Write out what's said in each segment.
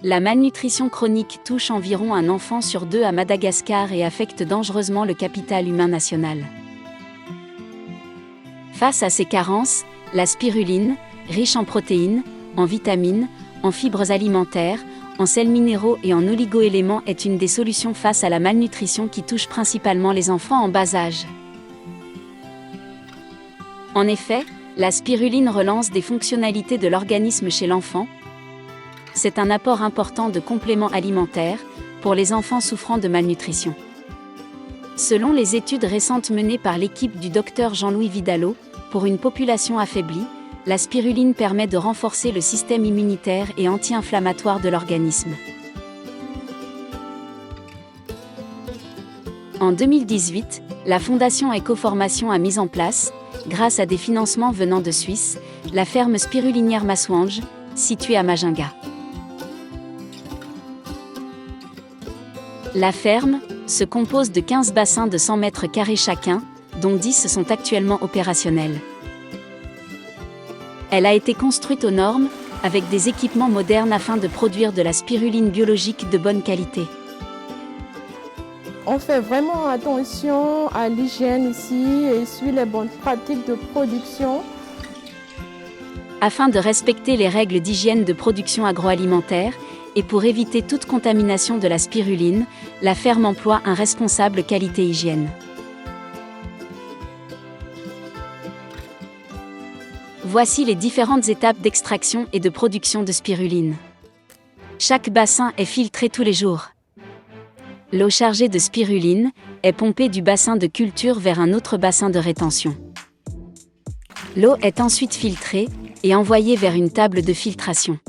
La malnutrition chronique touche environ un enfant sur 2 à Madagascar et affecte dangereusement le capital humain national. Face à ces carences, la spiruline, riche en protéines, en vitamines, en fibres alimentaires, en sels minéraux et en oligo-éléments est une des solutions face à la malnutrition qui touche principalement les enfants en bas âge. En effet, la spiruline relance des fonctionnalités de l'organisme chez l'enfant. C'est un apport important de compléments alimentaires pour les enfants souffrant de malnutrition. Selon les études récentes menées par l'équipe du Dr Jean-Louis Vidalot, pour une population affaiblie, la spiruline permet de renforcer le système immunitaire et anti-inflammatoire de l'organisme. En 2018, la Fondation Ecoformation a mis en place, grâce à des financements venant de Suisse, la ferme spirulinière Massouange, située à Majinga. La ferme se compose de 15 bassins de 100 mètres carrés chacun, dont 10 sont actuellement opérationnels. Elle a été construite aux normes, avec des équipements modernes afin de produire de la spiruline biologique de bonne qualité. On fait vraiment attention à l'hygiène ici et suit les bonnes pratiques de production. Afin de respecter les règles d'hygiène de production agroalimentaire, et pour éviter toute contamination de la spiruline, la ferme emploie un responsable qualité-hygiène. Voici les différentes étapes d'extraction et de production de spiruline. Chaque bassin est filtré tous les jours. L'eau chargée de spiruline est pompée du bassin de culture vers un autre bassin de rétention. L'eau est ensuite filtrée et envoyée vers une table de filtration.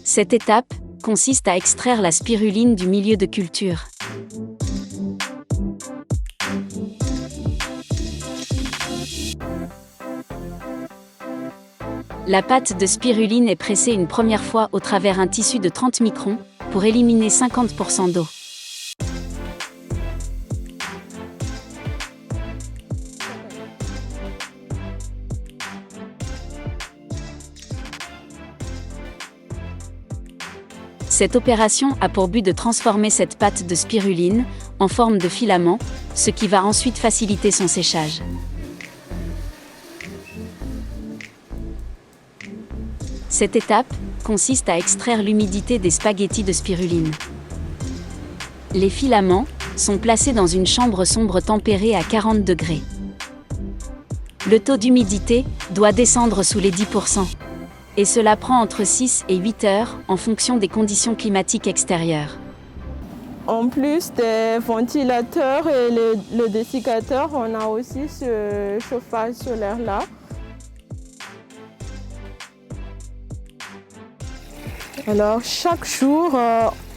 Cette étape consiste à extraire la spiruline du milieu de culture. La pâte de spiruline est pressée une première fois au travers un tissu de 30 microns pour éliminer 50% d'eau. Cette opération a pour but de transformer cette pâte de spiruline en forme de filament, ce qui va ensuite faciliter son séchage. Cette étape consiste à extraire l'humidité des spaghettis de spiruline. Les filaments sont placés dans une chambre sombre tempérée à 40 degrés. Le taux d'humidité doit descendre sous les 10%. Et cela prend entre 6 et 8 heures en fonction des conditions climatiques extérieures. En plus des ventilateurs et le dessiccateur, on a aussi ce chauffage solaire-là. Alors chaque jour,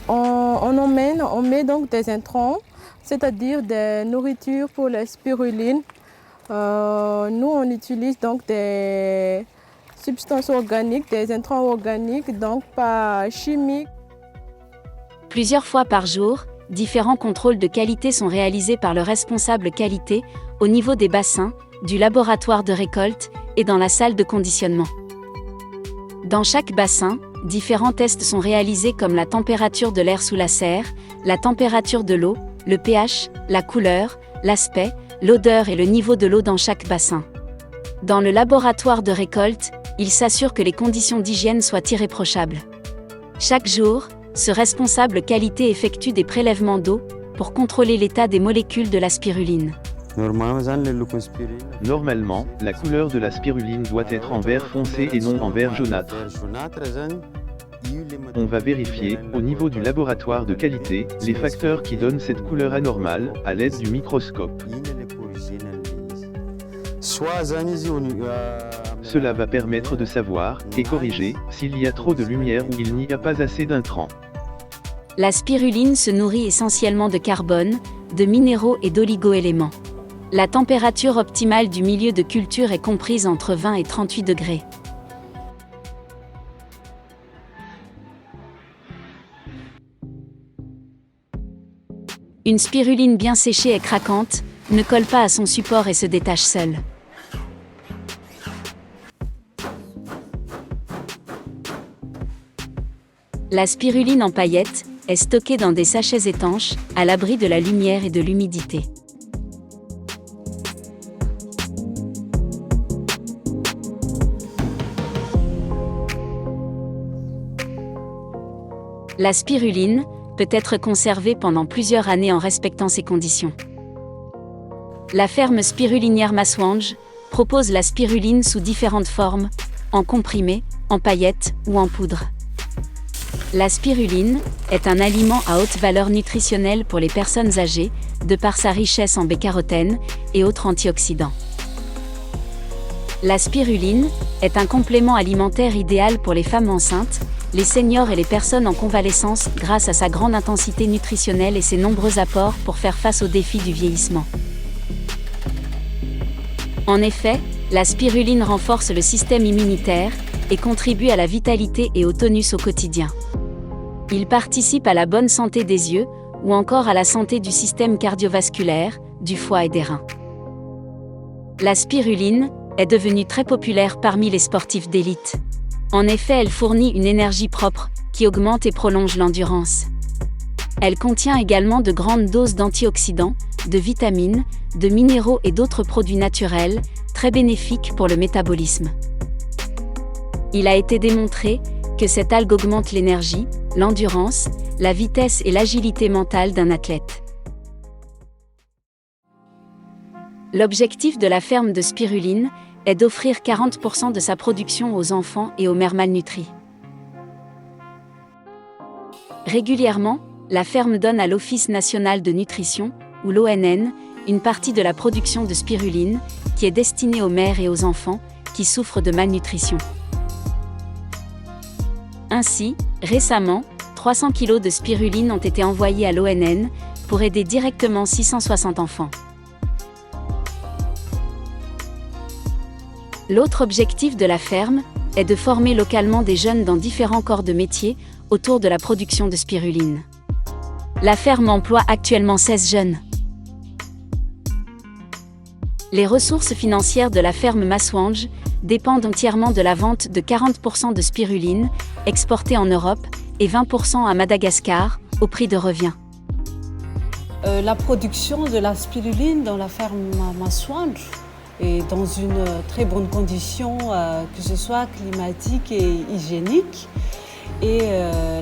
on met donc des intrants, c'est-à-dire des nourritures pour la spiruline. Nous, on utilise donc des substances organiques, des intrants organiques, donc pas chimiques. Plusieurs fois par jour, différents contrôles de qualité sont réalisés par le responsable qualité, au niveau des bassins, du laboratoire de récolte et dans la salle de conditionnement. Dans chaque bassin, différents tests sont réalisés comme la température de l'air sous la serre, la température de l'eau, le pH, la couleur, l'aspect, l'odeur et le niveau de l'eau dans chaque bassin. Dans le laboratoire de récolte, il s'assure que les conditions d'hygiène soient irréprochables. Chaque jour, ce responsable qualité effectue des prélèvements d'eau pour contrôler l'état des molécules de la spiruline. Normalement, la couleur de la spiruline doit être en vert foncé et non en vert jaunâtre. On va vérifier, au niveau du laboratoire de qualité, les facteurs qui donnent cette couleur anormale, à l'aide du microscope. Cela va permettre de savoir, et corriger, s'il y a trop de lumière ou il n'y a pas assez d'intrants. La spiruline se nourrit essentiellement de carbone, de minéraux et d'oligo-éléments. La température optimale du milieu de culture est comprise entre 20 et 38 degrés. Une spiruline bien séchée et craquante, ne colle pas à son support et se détache seule. La spiruline en paillettes est stockée dans des sachets étanches, à l'abri de la lumière et de l'humidité. La spiruline peut être conservée pendant plusieurs années en respectant ces conditions. La ferme spirulinière Maswange propose la spiruline sous différentes formes, en comprimé, en paillettes ou en poudre. La spiruline est un aliment à haute valeur nutritionnelle pour les personnes âgées, de par sa richesse en bêta-carotène et autres antioxydants. La spiruline est un complément alimentaire idéal pour les femmes enceintes, les seniors et les personnes en convalescence grâce à sa grande intensité nutritionnelle et ses nombreux apports pour faire face aux défis du vieillissement. En effet, la spiruline renforce le système immunitaire et contribue à la vitalité et au tonus au quotidien. Il participe à la bonne santé des yeux ou encore à la santé du système cardiovasculaire, du foie et des reins. La spiruline est devenue très populaire parmi les sportifs d'élite. En effet, elle fournit une énergie propre, qui augmente et prolonge l'endurance. Elle contient également de grandes doses d'antioxydants, de vitamines, de minéraux et d'autres produits naturels, très bénéfiques pour le métabolisme. Il a été démontré que cette algue augmente l'énergie, l'endurance, la vitesse et l'agilité mentale d'un athlète. L'objectif de la ferme de spiruline est d'offrir 40% de sa production aux enfants et aux mères malnutries. Régulièrement, la ferme donne à l'Office national de nutrition, ou l'ONN, une partie de la production de spiruline, qui est destinée aux mères et aux enfants qui souffrent de malnutrition. Ainsi, récemment, 300 kg de spiruline ont été envoyés à l'ONN pour aider directement 660 enfants. L'autre objectif de la ferme est de former localement des jeunes dans différents corps de métier autour de la production de spiruline. La ferme emploie actuellement 16 jeunes. Les ressources financières de la ferme Maswange dépendent entièrement de la vente de 40% de spiruline, exportée en Europe, et 20% à Madagascar, au prix de revient. La production de la spiruline dans la ferme Maswange est dans une très bonne condition, que ce soit climatique et hygiénique. Et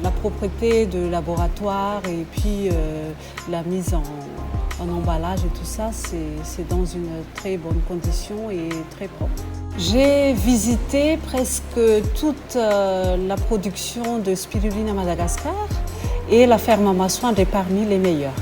la propreté de laboratoire et puis la mise en emballage et tout ça, c'est dans une très bonne condition et très propre. J'ai visité presque toute la production de spiruline à Madagascar et la ferme Maswange est parmi les meilleures.